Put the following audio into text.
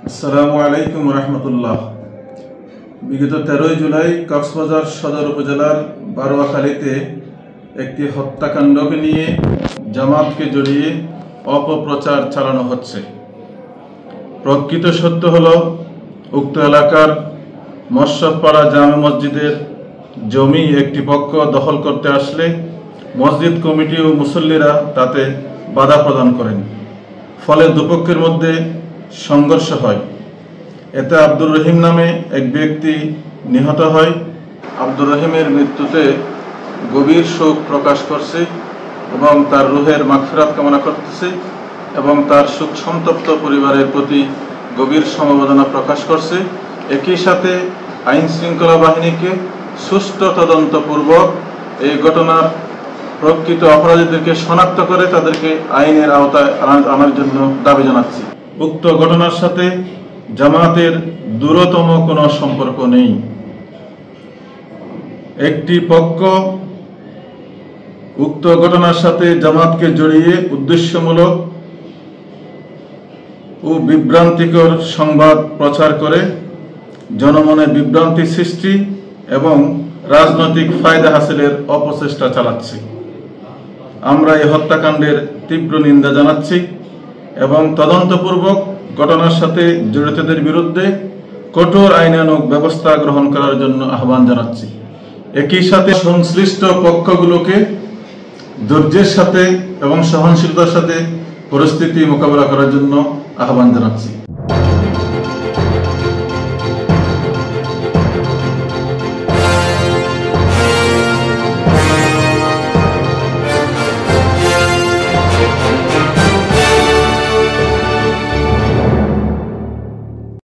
আসসালামু আলাইকুম রহমতুল্লাহ। বিগত 13 জুলাই কক্সবাজার সদর উপজেলার বারোয়াখালীতে একটি হত্যাকাণ্ডকে নিয়ে জামাতকে জড়িয়ে অপপ্রচার চালানো হচ্ছে। প্রকৃত সত্য হল, উক্ত এলাকার মশরফপাড়া জামে মসজিদের জমি একটি পক্ষ দখল করতে আসলে মসজিদ কমিটি ও মুসল্লিরা তাতে বাধা প্রদান করেন। ফলে দুপক্ষের মধ্যে সংঘর্ষ হয়। এতে আব্দুর রহিম নামে এক ব্যক্তি নিহত হয়। আব্দুর রহিমের মৃত্যুতে গভীর শোক প্রকাশ করছে এবং তার রুহের মাগফিরাত কামনা করতেছে এবং তার শোক সন্তপ্ত পরিবারের প্রতি গভীর সমবেদনা প্রকাশ করছে। একই সাথে আইন শৃঙ্খলা বাহিনীকে সুষ্ঠু তদন্তপূর্বক এই ঘটনার প্রকৃত অপরাধীদেরকে শনাক্ত করে তাদেরকে আইনের আওতায় আনার জন্য দাবি জানাচ্ছি। উক্ত ঘটনার সাথে জামাতের দূরতম কোনো সম্পর্ক নেই। একটি পক্ষ উক্ত ঘটনার সাথে জামাতকে জড়িয়ে উদ্দেশ্যমূলক ও বিভ্রান্তিকর সংবাদ প্রচার করে জনমনে বিভ্রান্তি সৃষ্টি এবং রাজনৈতিক ফায়দা হাসিলের অপচেষ্টা চালাচ্ছে। আমরা এই হত্যাকাণ্ডের তীব্র নিন্দা জানাচ্ছি এবং তদন্তপূর্বক ঘটনার সাথে জড়িতদের বিরুদ্ধে কঠোর আইনানুগ ব্যবস্থা গ্রহণ করার জন্য আহ্বান জানাচ্ছি। একই সাথে সংশ্লিষ্ট পক্ষগুলোকে ধৈর্যের সাথে এবং সহনশীলতার সাথে পরিস্থিতি মোকাবেলা করার জন্য আহ্বান জানাচ্ছি।